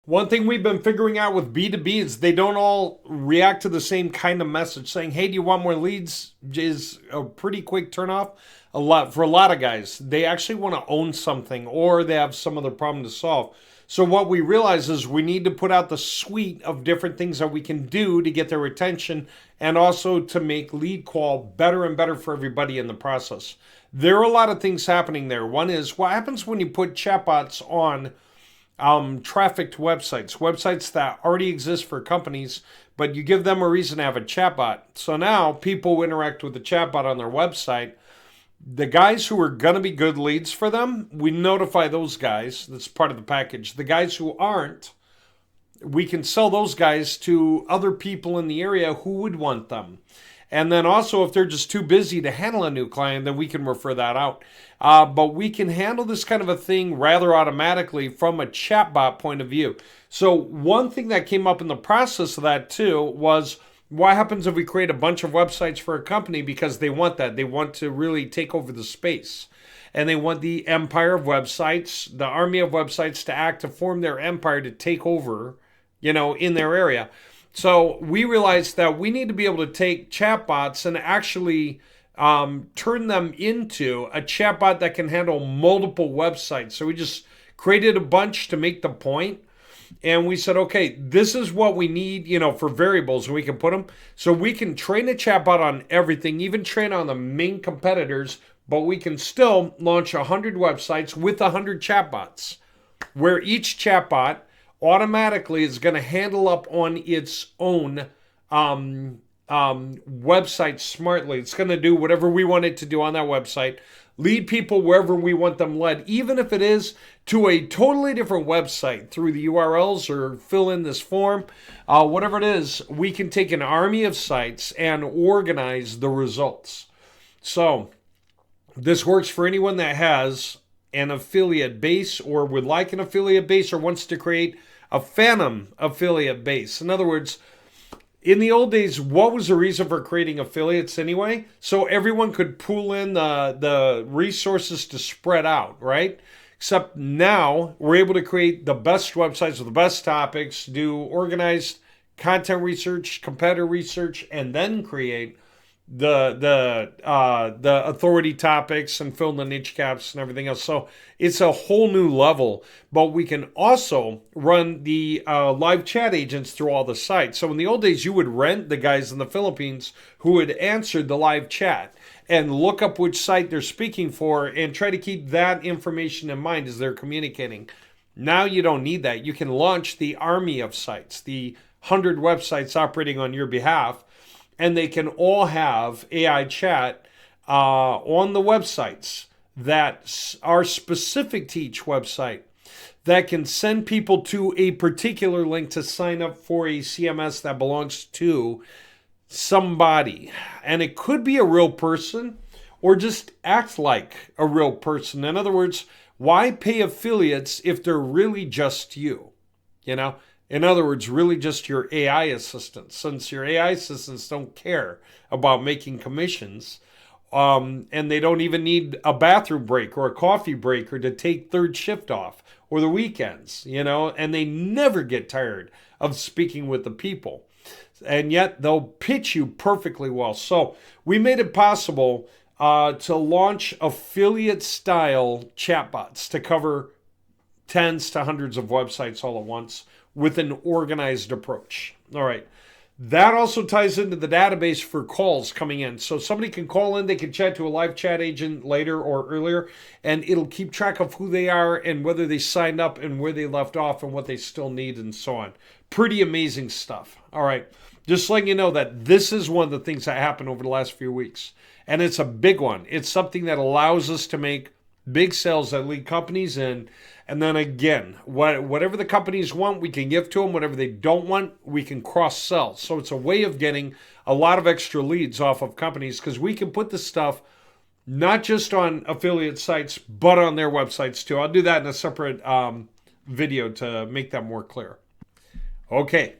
One thing we've been figuring out with B2B is they don't all react to the same kind of message. Saying, "Hey, do you want more leads?" is a pretty quick turnoff. For a lot of guys, they actually want to own something or they have some other problem to solve. So what we realize is we need to put out the suite of different things that we can do to get their attention and also to make lead qual better and better for everybody in the process. There are a lot of things happening there. One is what happens when you put chatbots on trafficked websites that already exist for companies, but you give them a reason to have a chatbot. So now people who interact with the chatbot on their website, the guys who are going to be good leads for them, we notify those guys. That's part of the package. The guys who aren't, we can sell those guys to other people in the area who would want them. And then also, if they're just too busy to handle a new client, then we can refer that out. But we can handle this kind of a thing rather automatically from a chatbot point of view. So one thing that came up in the process of that too was what happens if we create a bunch of websites for a company because they want that. They want to really take over the space. And they want the empire of websites, the army of websites to act to form their empire to take over, in their area. So we realized that we need to be able to take chatbots and actually turn them into a chatbot that can handle multiple websites. So we just created a bunch to make the point. And we said, okay, this is what we need, for variables, and we can put them. So we can train a chatbot on everything, even train on the main competitors, but we can still launch 100 websites with 100 chatbots, where each chatbot automatically is going to handle up on its own website smartly. It's going to do whatever we want it to do on that website, lead people wherever we want them led, even if it is to a totally different website through the URLs or fill in this form, whatever it is, we can take an army of sites and organize the results. So this works for anyone that has an affiliate base or would like an affiliate base or wants to create a phantom affiliate base. In other words, in the old days, what was the reason for creating affiliates anyway? So everyone could pool in the resources to spread out, right? Except now we're able to create the best websites with the best topics, do organized content research, competitor research, and then create the authority topics and fill in the niche caps and everything else. So it's a whole new level, but we can also run the live chat agents through all the sites. So in the old days, you would rent the guys in the Philippines who would answer the live chat and look up which site they're speaking for and try to keep that information in mind as they're communicating. Now you don't need that. You can launch the army of sites, the 100 websites operating on your behalf, and they can all have AI chat on the websites that are specific to each website that can send people to a particular link to sign up for a CMS that belongs to somebody. And it could be a real person or just act like a real person. In other words, why pay affiliates if they're really just you? In other words, really just your AI assistants, since your AI assistants don't care about making commissions, and they don't even need a bathroom break or a coffee break or to take third shift off or the weekends, and they never get tired of speaking with the people. And yet they'll pitch you perfectly well. So we made it possible to launch affiliate-style chatbots to cover tens to hundreds of websites all at once with an organized approach. All right. That also ties into the database for calls coming in. So somebody can call in, they can chat to a live chat agent later or earlier, and it'll keep track of who they are and whether they signed up and where they left off and what they still need and so on. Pretty amazing stuff. All right. Just letting you know that this is one of the things that happened over the last few weeks. And it's a big one. It's something that allows us to make big sales that lead companies in. And then again, whatever the companies want, we can give to them. Whatever they don't want, we can cross-sell. So it's a way of getting a lot of extra leads off of companies because we can put this stuff not just on affiliate sites, but on their websites too. I'll do that in a separate video to make that more clear. Okay,